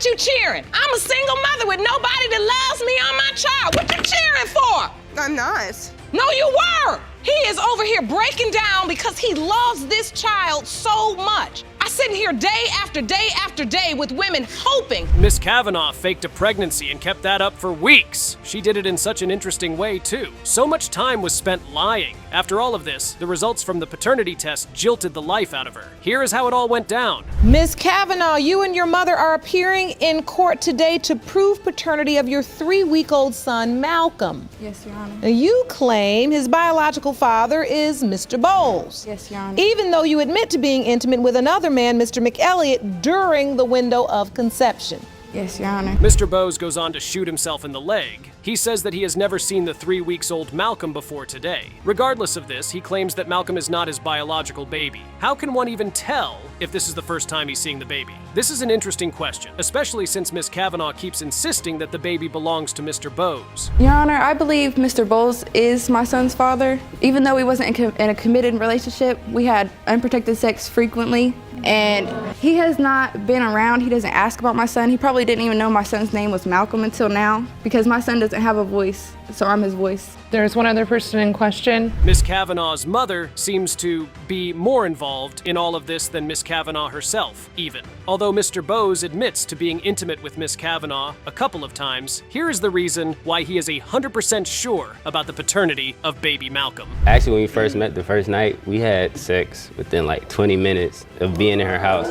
What you cheering? I'm a single mother with nobody that loves me or my child. What you cheering for? I'm not. No, you were. He is over here breaking down because he loves this child so much. I sit here day after day after day with women hoping. Miss Kavanaugh faked a pregnancy and kept that up for weeks. She did it in such an interesting way, too. So much time was spent lying. After all of this, the results from the paternity test jilted the life out of her. Here is how it all went down. Miss Kavanaugh, you and your mother are appearing in court today to prove paternity of your 3-week-old son, Malcolm. Yes, Your Honor. Now, you claim his biological father is Mr. Bowles. Yes, Your Honor. Even though you admit to being intimate with another man, Mr. McElliott, during the window of conception. Yes, Your Honor. Mr. Bowes goes on to shoot himself in the leg. He says that he has never seen the 3-week-old Malcolm before today. Regardless of this, he claims that Malcolm is not his biological baby. How can one even tell if this is the first time he's seeing the baby? This is an interesting question, especially since Miss Kavanaugh keeps insisting that the baby belongs to Mr. Bowes. Your Honor, I believe Mr. Bowles is my son's father. Even though we wasn't in a committed relationship, we had unprotected sex frequently. And he has not been around. He doesn't ask about my son. He probably didn't even know my son's name was Malcolm until now because my son doesn't have a voice, so I'm his voice. There's one other person in question. Miss Kavanaugh's mother seems to be more involved in all of this than Miss Kavanaugh herself, even. Although Mr. Bowes admits to being intimate with Miss Kavanaugh a couple of times, here is the reason why he is 100% sure about the paternity of baby Malcolm. Actually, when we first met the first night, we had sex within like 20 minutes of being in her house.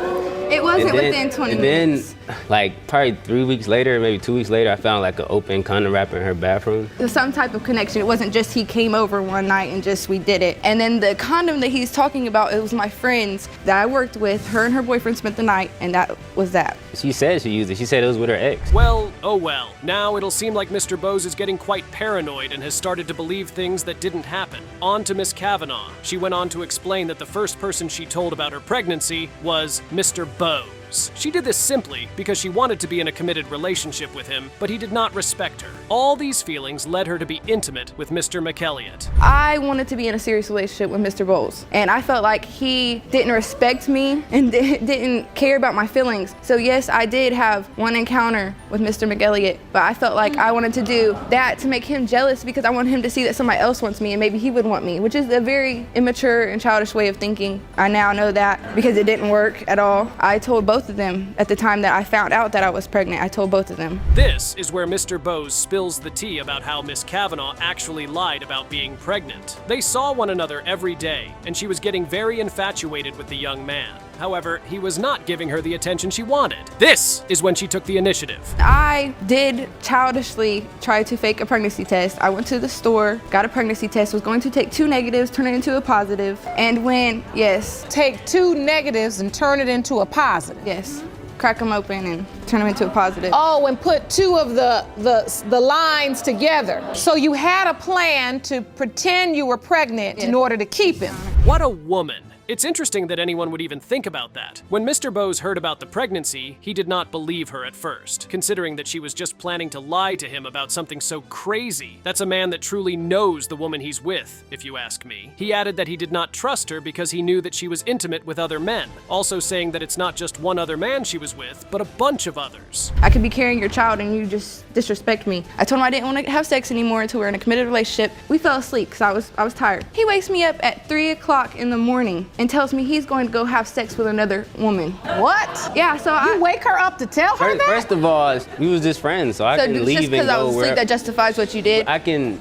It wasn't within 20 minutes. And then, like, probably 3 weeks later, maybe 2 weeks later, I found like an open condom wrapper in her bathroom. There's some type of connection. It wasn't just he came over one night and just we did it. And then the condom that he's talking about, it was my friend's that I worked with. Her and her boyfriend spent the night, and that was that. She said she used it. She said it was with her ex. Well, oh well. Now it'll seem like Mr. Bowes is getting quite paranoid and has started to believe things that didn't happen. On to Miss Kavanaugh. She went on to explain that the first person she told about her pregnancy was Mr. Bowes. She did this simply because she wanted to be in a committed relationship with him, but he did not respect her. All these feelings led her to be intimate with Mr. McElliott. I wanted to be in a serious relationship with Mr. Bowles, and I felt like he didn't respect me and didn't care about my feelings. So yes, I did have one encounter with Mr. McElliott, but I felt like I wanted to do that to make him jealous because I wanted him to see that somebody else wants me and maybe he would want me, which is a very immature and childish way of thinking. I now know that because it didn't work at all. I told both of them at the time that I found out that I was pregnant. I told both of them. This is where Mr. Bowes spills the tea about how Miss Kavanaugh actually lied about being pregnant. They saw one another every day, and she was getting very infatuated with the young man. However, he was not giving her the attention she wanted. This is when she took the initiative. I did childishly try to fake a pregnancy test. I went to the store, got a pregnancy test, was going to take 2 negatives, turn it into a positive, and when, yes. Take 2 negatives and turn it into a positive. Yes. Crack them open and turn them into a positive. Oh, and put 2 of the lines together. So you had a plan to pretend you were pregnant in order to keep him. What a woman. It's interesting that anyone would even think about that. When Mr. Bowes heard about the pregnancy, he did not believe her at first, considering that she was just planning to lie to him about something so crazy. That's a man that truly knows the woman he's with, if you ask me. He added that he did not trust her because he knew that she was intimate with other men, also saying that it's not just one other man she was with, but a bunch of others. I could be carrying your child and you just disrespect me. I told him I didn't want to have sex anymore until we were in a committed relationship. We fell asleep because I was tired. He wakes me up at 3 o'clock in the morning and tells me he's going to go have sex with another woman. What? Yeah, so You wake her up to tell her that? First of all, we was just friends, so I can leave and go just because I was asleep, that justifies what you did?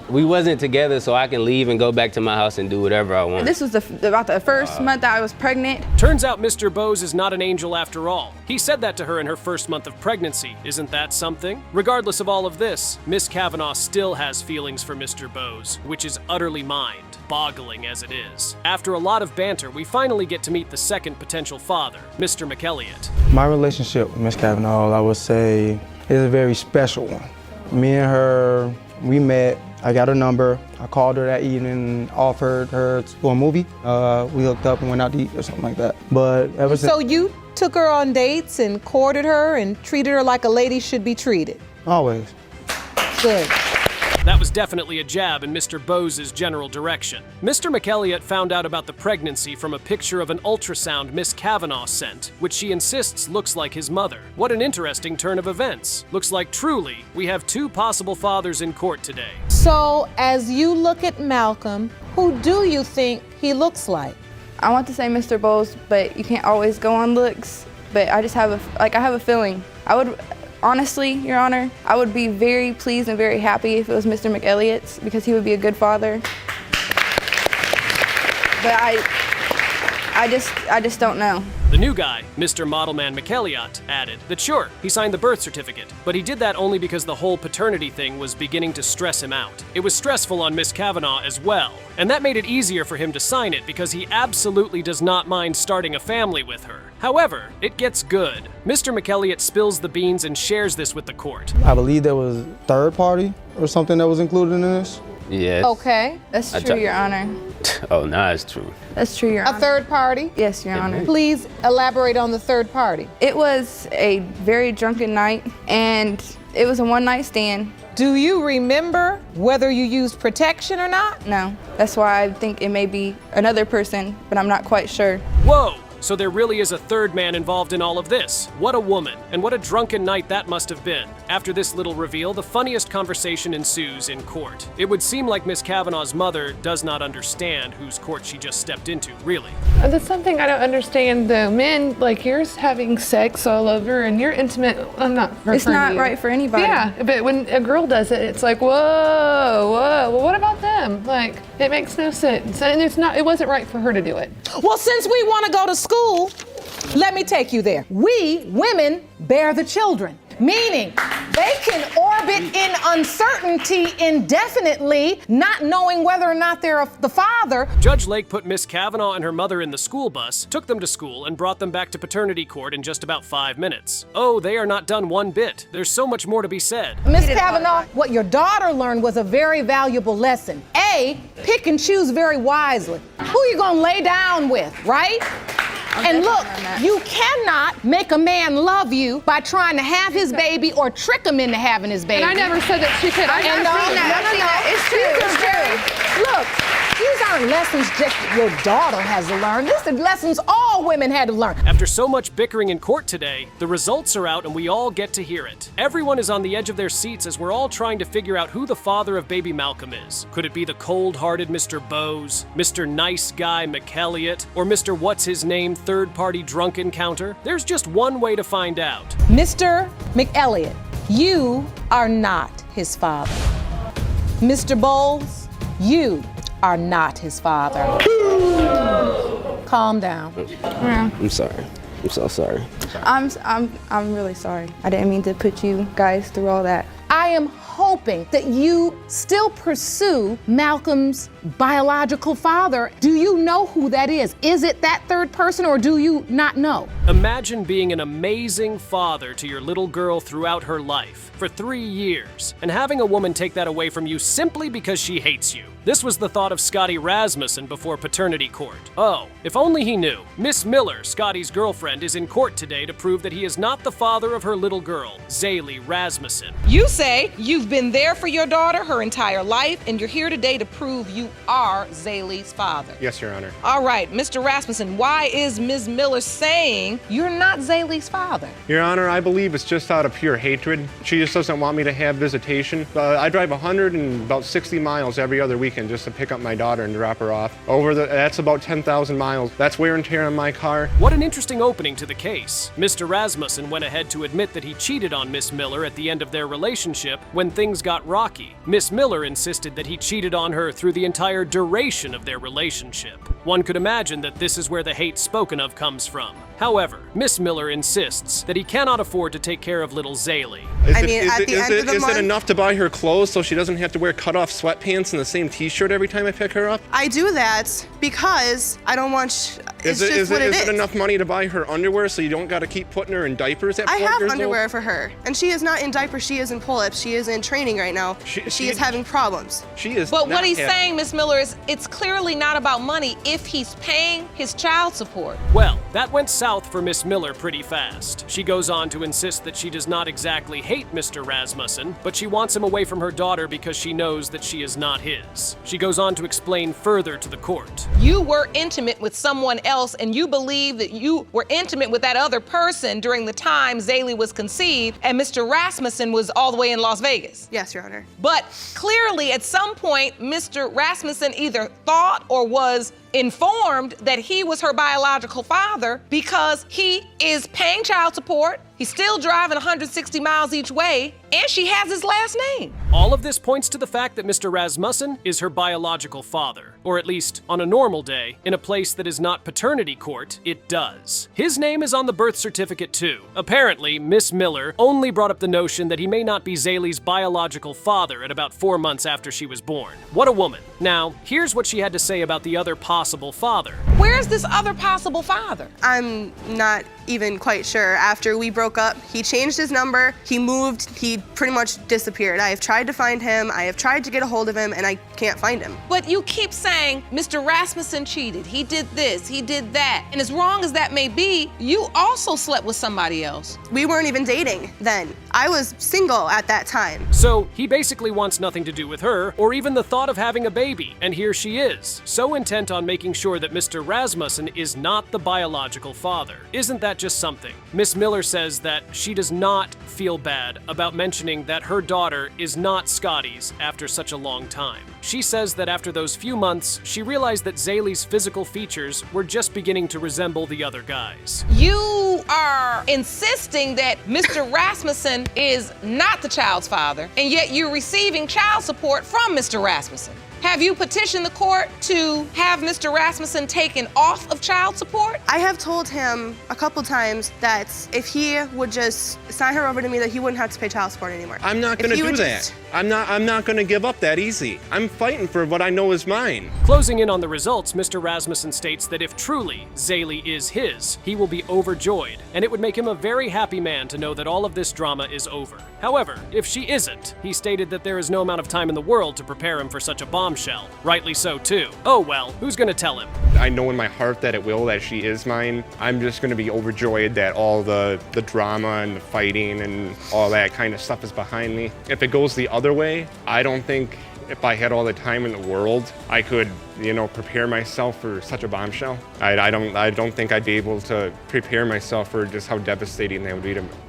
we wasn't together, so I can leave and go back to my house and do whatever I want. This was about the first month that I was pregnant. Turns out Mr. Bowes is not an angel after all. He said that to her in her first month of pregnancy. Isn't that something? Regardless of all of this, Miss Kavanaugh still has feelings for Mr. Bowes, which is utterly mind-boggling as it is. After a lot of banter, we finally get to meet the second potential father, Mr. McElliott. My relationship with Miss Kavanaugh, I would say, is a very special one. Me and her, we met. I got her number. I called her that evening, offered her to go a movie. We hooked up and went out to eat or something like that. But ever since— So you took her on dates and courted her and treated her like a lady should be treated? Always. Good. That was definitely a jab in Mr. Bose's general direction. Mr. McElliott found out about the pregnancy from a picture of an ultrasound Miss Kavanaugh sent, which she insists looks like his mother. What an interesting turn of events. Looks like truly we have two possible fathers in court today. So, as you look at Malcolm, who do you think he looks like? I want to say Mr. Bowles, but you can't always go on looks. But I just have I have a feeling. I would, honestly, Your Honor, I would be very pleased and very happy if it was Mr. McElliott's because he would be a good father. But I just don't know. The new guy, Mr. Modelman McElliott, added that sure, he signed the birth certificate, but he did that only because the whole paternity thing was beginning to stress him out. It was stressful on Miss Kavanaugh as well, and that made it easier for him to sign it because he absolutely does not mind starting a family with her. However, it gets good. Mr. McElliott spills the beans and shares this with the court. I believe there was third party or something that was included in this. Yes. Okay. That's true, Your Honor. Oh, no, it's true. That's true, Your A Honor. third party? Yes, Your Honor. Please elaborate on the third party. It was a very drunken night, and it was a one-night stand. Do you remember whether you used protection or not? No, that's why I think it may be another person, but I'm not quite sure. Whoa! So there really is a third man involved in all of this. What a woman, and what a drunken night that must have been. After this little reveal, the funniest conversation ensues in court. It would seem like Miss Kavanaugh's mother does not understand whose court she just stepped into, really. That's something I don't understand though. Men, like you're having sex all over and you're intimate. I'm not referring It's not to you. right for anybody. Yeah, but when a girl does it, it's like, whoa, whoa. Well, what about them? Like, it makes no sense. And it wasn't right for her to do it. Well, since we want to go to school, let me take you there. We, women, bear the children, meaning they can orbit in uncertainty indefinitely, not knowing whether or not they're the father. Judge Lake put Miss Kavanaugh and her mother in the school bus, took them to school, and brought them back to paternity court in just about 5 minutes. Oh, they are not done one bit. There's so much more to be said. Miss Kavanaugh, what your daughter learned was a very valuable lesson. A, pick and choose very wisely. Who you gonna lay down with, right? And look, you cannot make a man love you by trying to have his baby or trick him into having his baby. And I never said that she could. It's true. Look, these aren't lessons just your daughter has to learn. These are lessons all women had to learn. After so much bickering in court today, the results are out and we all get to hear it. Everyone is on the edge of their seats as we're all trying to figure out who the father of baby Malcolm is. Could it be the cold-hearted Mr. Bose, Mr. Nice Guy McElliott, or Mr. What's-His-Name third-party drunk encounter? There's just one way to find out. Mr. McElliott, you are not his father. Mr. Bowles, you are not his father. Calm down. I'm sorry. I'm so sorry. I'm really sorry. I didn't mean to put you guys through all that. I am hoping that you still pursue Malcolm's biological father. Do you know who that is? Is it that third person or do you not know? Imagine being an amazing father to your little girl throughout her life for 3 years and having a woman take that away from you simply because she hates you. This was the thought of Scotty Rasmussen before paternity court. Oh, if only he knew. Miss Miller, Scotty's girlfriend, is in court today to prove that he is not the father of her little girl, Zaylee Rasmussen. You say you've been there for your daughter her entire life, and you're here today to prove you are Zaylee's father. Yes, Your Honor. All right, Mr. Rasmussen, why is Ms. Miller saying you're not Zaylee's father? Your Honor, I believe it's just out of pure hatred. She just doesn't want me to have visitation. I drive 160 miles every other weekend just to pick up my daughter and drop her off. That's about 10,000 miles. That's wear and tear on my car. What an interesting opening to the case. Mr. Rasmussen went ahead to admit that he cheated on Miss Miller at the end of their relationship when things got rocky. Miss Miller insisted that he cheated on her through the entire duration of their relationship. One could imagine that this is where the hate spoken of comes from. However, Miss Miller insists that he cannot afford to take care of little Zaylee. Is it enough to buy her clothes so she doesn't have to wear cut-off sweatpants and the same t-shirt every time I pick her up? I do that because I don't want. Is it enough money to buy her underwear so you don't got to keep putting her in diapers at 4 I years have old? underwear for her, and she is not in diapers. She is in pull-ups. She is in training right now. She is having problems. She is. But what not he's happy. saying, Miss Miller, is it's clearly not about money if he's paying his child support. Well, That went south for Miss Miller pretty fast. She goes on to insist that she does not exactly hate Mr. Rasmussen, but she wants him away from her daughter because she knows that she is not his. She goes on to explain further to the court. You were intimate with someone else, and you believe that you were intimate with that other person during the time Zaylee was conceived, and Mr. Rasmussen was all the way in Las Vegas. Yes, Your Honor. But clearly, at some point, Mr. Rasmussen either thought or was informed that he was her biological father because he is paying child support, he's still driving 160 miles each way, and she has his last name. All of this points to the fact that Mr. Rasmussen is her biological father, or at least on a normal day, in a place that is not paternity court, it does. His name is on the birth certificate too. Apparently, Miss Miller only brought up the notion that he may not be Zaylee's biological father at about 4 months after she was born. What a woman. Now, here's what she had to say about the other possible father. Where's this other possible father? I'm not even quite sure. After we broke up, he changed his number, he moved, he pretty much disappeared. I have tried to find him, I have tried to get a hold of him, and I can't find him. But you keep saying Mr. Rasmussen cheated, he did this, he did that. And as wrong as that may be, you also slept with somebody else. We weren't even dating then. I was single at that time. So he basically wants nothing to do with her, or even the thought of having a baby. And here she is, so intent on making sure that Mr. Rasmussen is not the biological father. Isn't that just something? Miss Miller says that she does not feel bad about mentioning that her daughter is not Scotty's after such a long time. She says that after those few months, she realized that Zaylee's physical features were just beginning to resemble the other guys. You are insisting that Mr. Rasmussen is not the child's father, and yet you're receiving child support from Mr. Rasmussen. Have you petitioned the court to have Mr. Rasmussen taken off of child support? I have told him a couple times that if he would just sign her over to me, that he wouldn't have to pay child support anymore. I'm not going to do that. I'm not going to give up that easy. I'm fighting for what I know is mine. Closing in on the results, Mr. Rasmussen states that if truly Zaylee is his, he will be overjoyed, and it would make him a very happy man to know that all of this drama is over. However, if she isn't, he stated that there is no amount of time in the world to prepare him for such a bombshell. Rightly so, too. Oh well, who's gonna tell him? I know in my heart that that she is mine. I'm just gonna be overjoyed that all the drama and the fighting and all that kind of stuff is behind me. If it goes the other way, I don't think if I had all the time in the world, I could, prepare myself for such a bombshell. I don't think I'd be able to prepare myself for just how devastating that would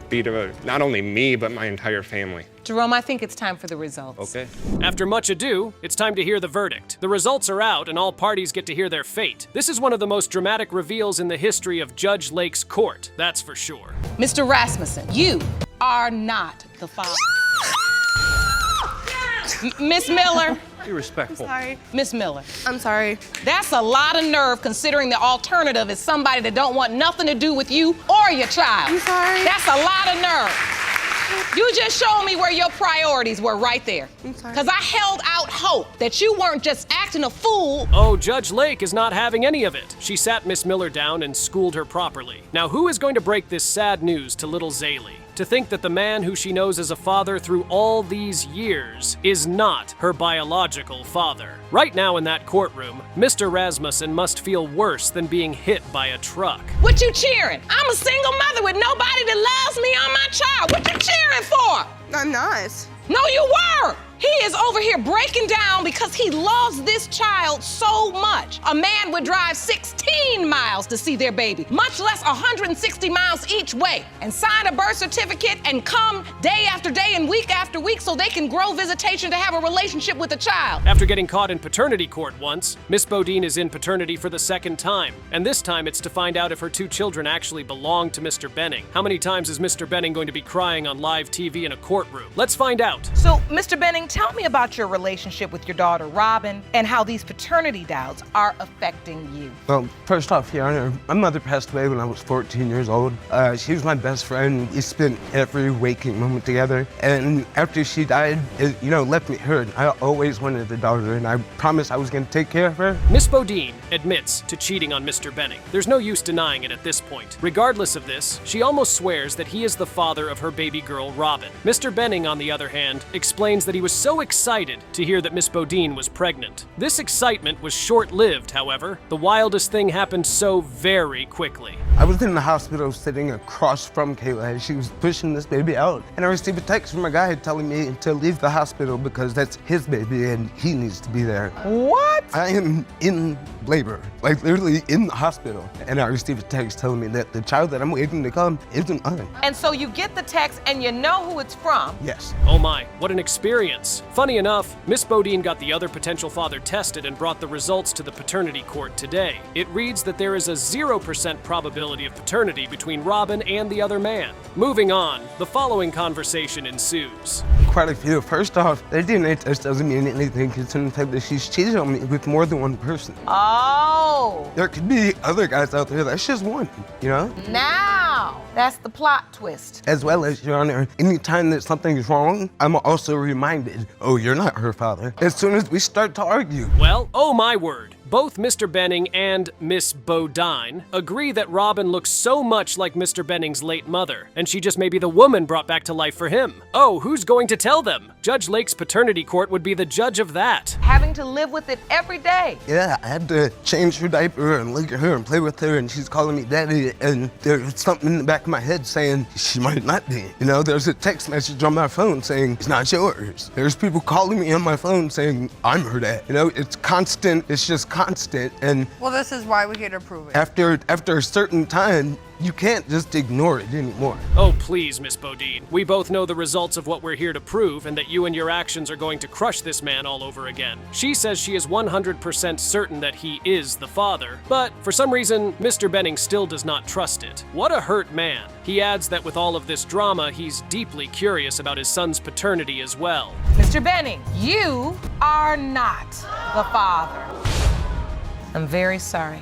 be to not only me, but my entire family. Jerome, I think it's time for the results. Okay. After much ado, it's time to hear the verdict. The results are out, and all parties get to hear their fate. This is one of the most dramatic reveals in the history of Judge Lake's court, that's for sure. Mr. Rasmussen, you are not the father. Miss Miller. Be respectful. Sorry. Miss Miller. I'm sorry. That's a lot of nerve considering the alternative is somebody that don't want nothing to do with you or your child. I'm sorry. That's a lot of nerve. You just showed me where your priorities were right there. I'm sorry. Because I held out hope that you weren't just acting a fool. Oh, Judge Lake is not having any of it. She sat Miss Miller down and schooled her properly. Now, who is going to break this sad news to little Zaylee? To think that the man who she knows as a father through all these years is not her biological father. Right now in that courtroom, Mr. Rasmussen must feel worse than being hit by a truck. What you cheering? I'm a single mother with nobody that loves me or my child. What you cheering for? I'm not. No, you were. He is over here breaking down because he loves this child so much. A man would drive 16 miles to see their baby, much less 160 miles each way, and sign a birth certificate and come day after day and week after week so they can grow visitation to have a relationship with the child. After getting caught in paternity court once, Miss Bodine is in paternity for the second time, and this time it's to find out if her 2 children actually belong to Mr. Benning. How many times is Mr. Benning going to be crying on live TV in a courtroom? Let's find out. So, Mr. Benning, tell me about your relationship with your daughter, Robin, and how these paternity doubts are affecting you. Well, first off, Your Honor, my mother passed away when I was 14 years old. She was my best friend. We spent every waking moment together. And after she died, it, left me hurt. I always wanted a daughter, and I promised I was going to take care of her. Miss Bodine admits to cheating on Mr. Benning. There's no use denying it at this point. Regardless of this, she almost swears that he is the father of her baby girl, Robin. Mr. Benning, on the other hand, explains that he was so excited to hear that Miss Bodine was pregnant. This excitement was short-lived, however. The wildest thing happened so very quickly. I was in the hospital sitting across from Kayla as she was pushing this baby out, and I received a text from a guy telling me to leave the hospital because that's his baby and he needs to be there. What? I am in labor, like literally in the hospital, and I received a text telling me that the child that I'm waiting to come isn't mine. And so you get the text and you know who it's from. Yes. Oh my, what an experience. Funny enough, Miss Bodine got the other potential father tested and brought the results to the paternity court today. It reads that there is a 0% probability of paternity between Robin and the other man. Moving on, the following conversation ensues. Quite a few. First off, their DNA test doesn't mean anything considering the fact that she's cheated on me with more than one person. Oh. There could be other guys out there, that's just one, you know? Now, that's the plot twist. As well as, Your Honor, anytime that something is wrong, I'm also reminded, oh, you're not her father, as soon as we start to argue. Well, oh my word. Both Mr. Benning and Miss Bodine agree that Robin looks so much like Mr. Benning's late mother, and she just may be the woman brought back to life for him. Oh, who's going to tell them? Judge Lake's paternity court would be the judge of that. Having to live with it every day. Yeah, I had to change her diaper and look at her and play with her, and she's calling me daddy, and there's something in the back of my head saying she might not be. You know, there's a text message on my phone saying it's not yours. There's people calling me on my phone saying I'm her dad. You know, it's constant, it's just constant, and Well, this is why we're here to prove it. after a certain time, you can't just ignore it anymore. Oh, please, Miss Bodine. We both know the results of what we're here to prove and that you and your actions are going to crush this man all over again. She says she is 100% certain that he is the father, but for some reason, Mr. Benning still does not trust it. What a hurt man. He adds that with all of this drama, he's deeply curious about his son's paternity as well. Mr. Benning, you are not the father. I'm very sorry.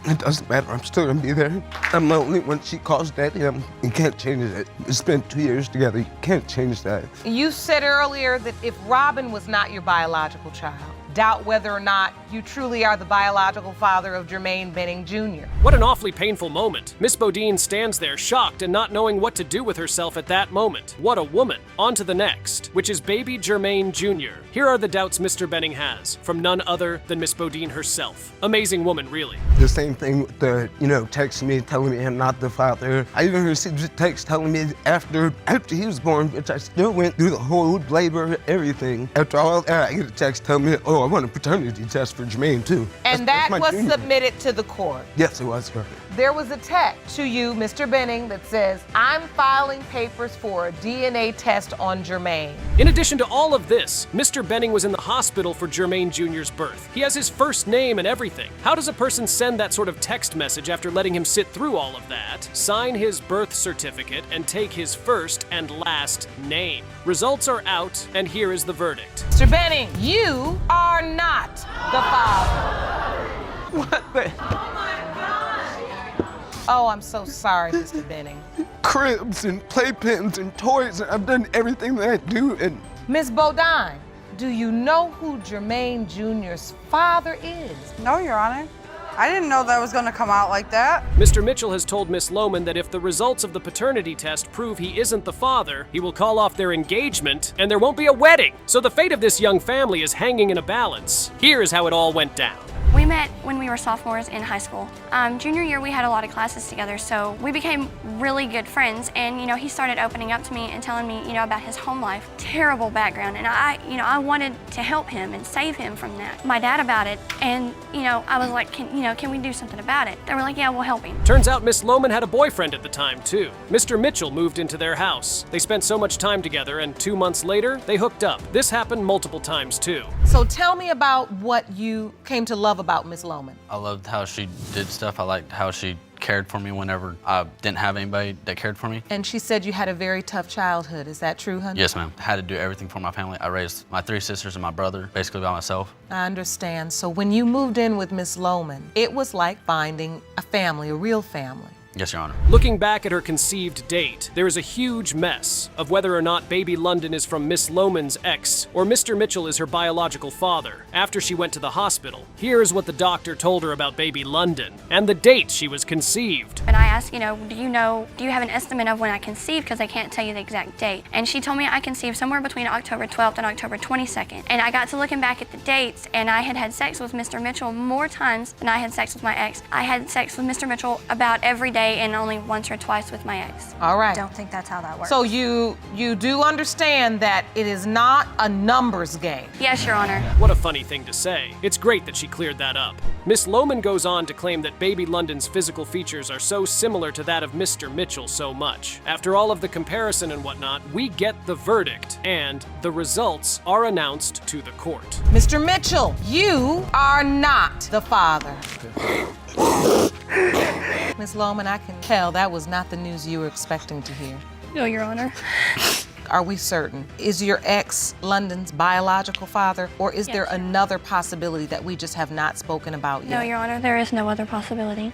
It doesn't matter, I'm still gonna be there. I'm the only one she calls daddy. You can't change it. We spent 2 years together, you can't change that. You said earlier that if Robin was not your biological child, doubt whether or not you truly are the biological father of Jermaine Benning Jr. What an awfully painful moment. Miss Bodine stands there shocked and not knowing what to do with herself at that moment. What a woman. On to the next, which is baby Jermaine Jr. Here are the doubts Mr. Benning has, from none other than Miss Bodine herself. Amazing woman, really. The same thing with the, texting me, telling me I'm not the father. I even received a text telling me after he was born, which I still went through the whole labor, everything. After all that, I get a text telling me, oh, I want a paternity test for Jermaine too. And That's that my was junior. submitted to the court. Yes, it was her. There was a text to you, Mr. Benning, that says, I'm filing papers for a DNA test on Jermaine. In addition to all of this, Mr. Benning was in the hospital for Jermaine Jr.'s birth. He has his first name and everything. How does a person send that sort of text message after letting him sit through all of that, sign his birth certificate, and take his first and last name? Results are out, and here is the verdict. Mr. Benning, you are not the father. What the? Oh, I'm so sorry, Mr. Benning. Cribs and playpens and toys, and I've done everything that I do, and Miss Bodine, do you know who Jermaine Jr.'s father is? No, Your Honor. I didn't know that was going to come out like that. Mr. Mitchell has told Miss Lohman that if the results of the paternity test prove he isn't the father, he will call off their engagement and there won't be a wedding. So the fate of this young family is hanging in a balance. Here is how it all went down. We met when we were sophomores in high school. Junior year, we had a lot of classes together, so we became really good friends. And he started opening up to me and telling me, about his home life, terrible background. And I wanted to help him and save him from that. My dad about it, and I was like, can we do something about it? They were like, yeah, we'll help him. Turns out Miss Lohman had a boyfriend at the time too. Mr. Mitchell moved into their house. They spent so much time together, and 2 months later, they hooked up. This happened multiple times too. So tell me about what you came to love about Miss Lohman. I loved how she did stuff. I liked how she cared for me whenever I didn't have anybody that cared for me. And she said you had a very tough childhood. Is that true, honey? Yes, ma'am. I had to do everything for my family. I raised my 3 sisters and my brother basically by myself. I understand. So when you moved in with Miss Lohman, it was like finding a family, a real family. Yes, Your Honor. Looking back at her conceived date, there is a huge mess of whether or not baby London is from Miss Lohman's ex or Mr. Mitchell is her biological father after she went to the hospital. Here's what the doctor told her about baby London and the date she was conceived. And I asked, do you have an estimate of when I conceived? Because I can't tell you the exact date. And she told me I conceived somewhere between October 12th and October 22nd. And I got to looking back at the dates, and I had sex with Mr. Mitchell more times than I had sex with my ex. I had sex with Mr. Mitchell about every day day and only once or twice with my ex. All right. Don't think that's how that works. So you do understand that it is not a numbers game. Yes, Your Honor. What a funny thing to say. It's great that she cleared that up. Miss Lohman goes on to claim that baby London's physical features are so similar to that of Mr. Mitchell so much. After all of the comparison and whatnot, we get the verdict, and the results are announced to the court. Mr. Mitchell, you are not the father. Miss Lohman, I can tell that was not the news you were expecting to hear. No, Your Honor. Are we certain? Is your ex London's biological father, or is there another possibility that we just have not spoken about yet? No, Your Honor, there is no other possibility.